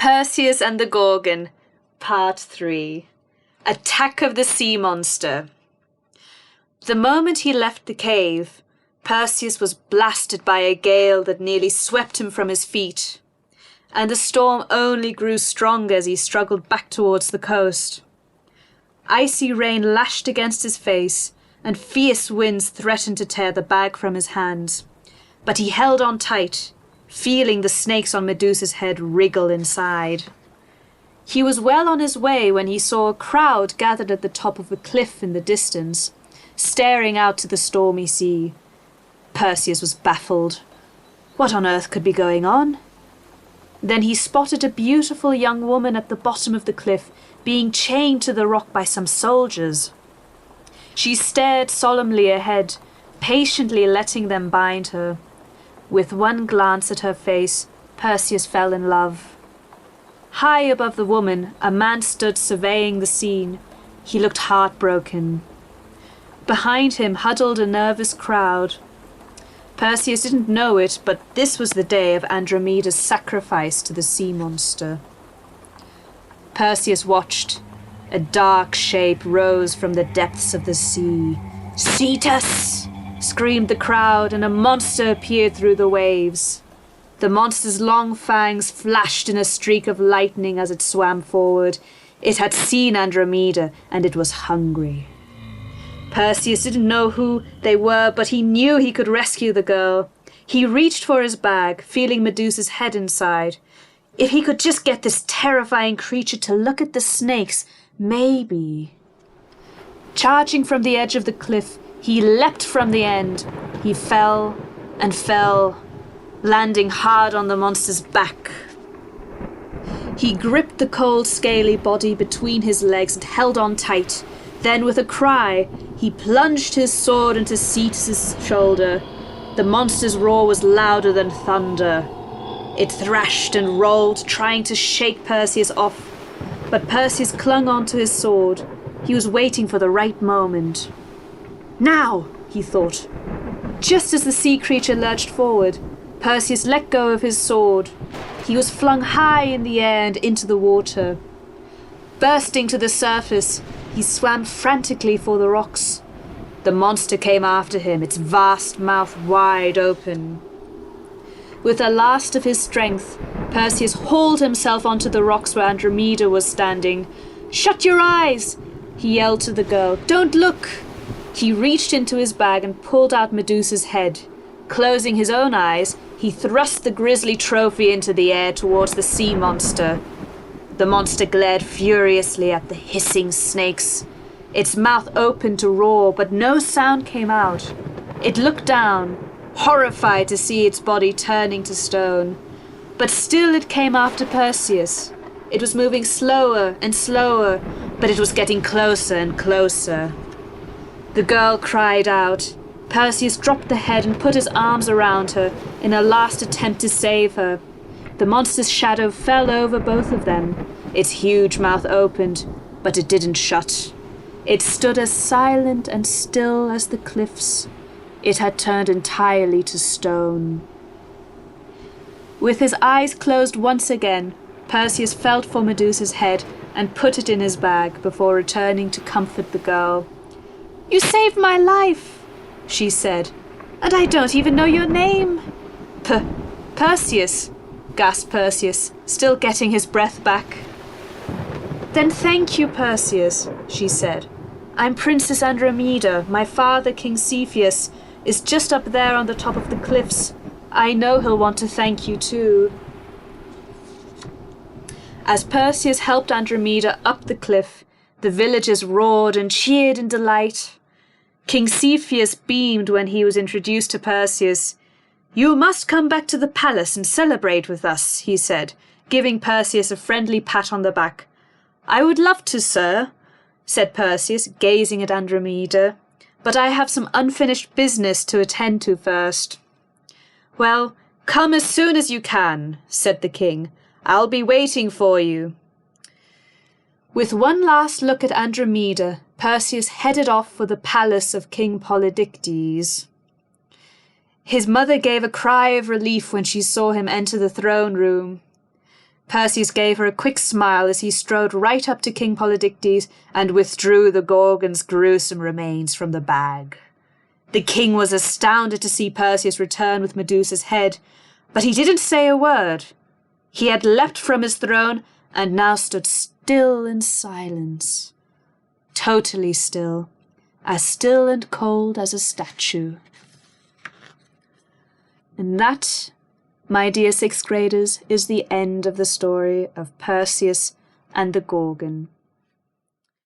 Perseus and the Gorgon, Part 3. Attack of the Sea Monster. The moment he left the cave, Perseus was blasted by a gale that nearly swept him from his feet, and the storm only grew stronger as he struggled back towards the coast. Icy rain lashed against his face, and fierce winds threatened to tear the bag from his hands. But he held on tight, feeling the snakes on Medusa's head wriggle inside. He was well on his way when he saw a crowd gathered at the top of a cliff in the distance, staring out to the stormy sea. Perseus was baffled. What on earth could be going on? Then he spotted a beautiful young woman at the bottom of the cliff, being chained to the rock by some soldiers. She stared solemnly ahead, patiently letting them bind her. With one glance at her face, Perseus fell in love. High above the woman, a man stood surveying the scene. He looked heartbroken. Behind him huddled a nervous crowd. Perseus didn't know it, but this was the day of Andromeda's sacrifice to the sea monster. Perseus watched. A dark shape rose from the depths of the sea. "Cetus!" screamed the crowd, and a monster appeared through the waves. The monster's long fangs flashed in a streak of lightning as it swam forward. It had seen Andromeda, and it was hungry. Perseus didn't know who they were, but he knew he could rescue the girl. He reached for his bag, feeling Medusa's head inside. If he could just get this terrifying creature to look at the snakes, maybe. Charging from the edge of the cliff, he leapt from the end. He fell and fell, landing hard on the monster's back. He gripped the cold, scaly body between his legs and held on tight. Then, with a cry, he plunged his sword into Cetus's shoulder. The monster's roar was louder than thunder. It thrashed and rolled, trying to shake Perseus off. But Perseus clung onto his sword. He was waiting for the right moment. Now, he thought. Just as the sea creature lurched forward, Perseus let go of his sword. He was flung high in the air and into the water. Bursting to the surface, he swam frantically for the rocks. The monster came after him, its vast mouth wide open. With the last of his strength, Perseus hauled himself onto the rocks where Andromeda was standing. "Shut your eyes!" he yelled to the girl. "Don't look!" He reached into his bag and pulled out Medusa's head. Closing his own eyes, he thrust the grisly trophy into the air towards the sea monster. The monster glared furiously at the hissing snakes. Its mouth opened to roar, but no sound came out. It looked down, horrified to see its body turning to stone. But still it came after Perseus. It was moving slower and slower, but it was getting closer and closer. The girl cried out. Perseus dropped the head and put his arms around her in a last attempt to save her. The monster's shadow fell over both of them. Its huge mouth opened, but it didn't shut. It stood as silent and still as the cliffs. It had turned entirely to stone. With his eyes closed once again, Perseus felt for Medusa's head and put it in his bag before returning to comfort the girl. "You saved my life," she said, "and I don't even know your name." Perseus, gasped Perseus, still getting his breath back. "Then thank you, Perseus," she said. "I'm Princess Andromeda. My father, King Cepheus, is just up there on the top of the cliffs. I know he'll want to thank you too." As Perseus helped Andromeda up the cliff, the villagers roared and cheered in delight. King Cepheus beamed when he was introduced to Perseus. "You must come back to the palace and celebrate with us," he said, giving Perseus a friendly pat on the back. "I would love to, sir," said Perseus, gazing at Andromeda, "but I have some unfinished business to attend to first." "Well, come as soon as you can," said the king. "I'll be waiting for you." With one last look at Andromeda, Perseus headed off for the palace of King Polydectes. His mother gave a cry of relief when she saw him enter the throne room. Perseus gave her a quick smile as he strode right up to King Polydectes and withdrew the Gorgon's gruesome remains from the bag. The king was astounded to see Perseus return with Medusa's head, but he didn't say a word. He had leapt from his throne and now stood still in silence. Totally still, as and cold as a statue. And that, my dear sixth graders, is the end of the story of Perseus and the Gorgon.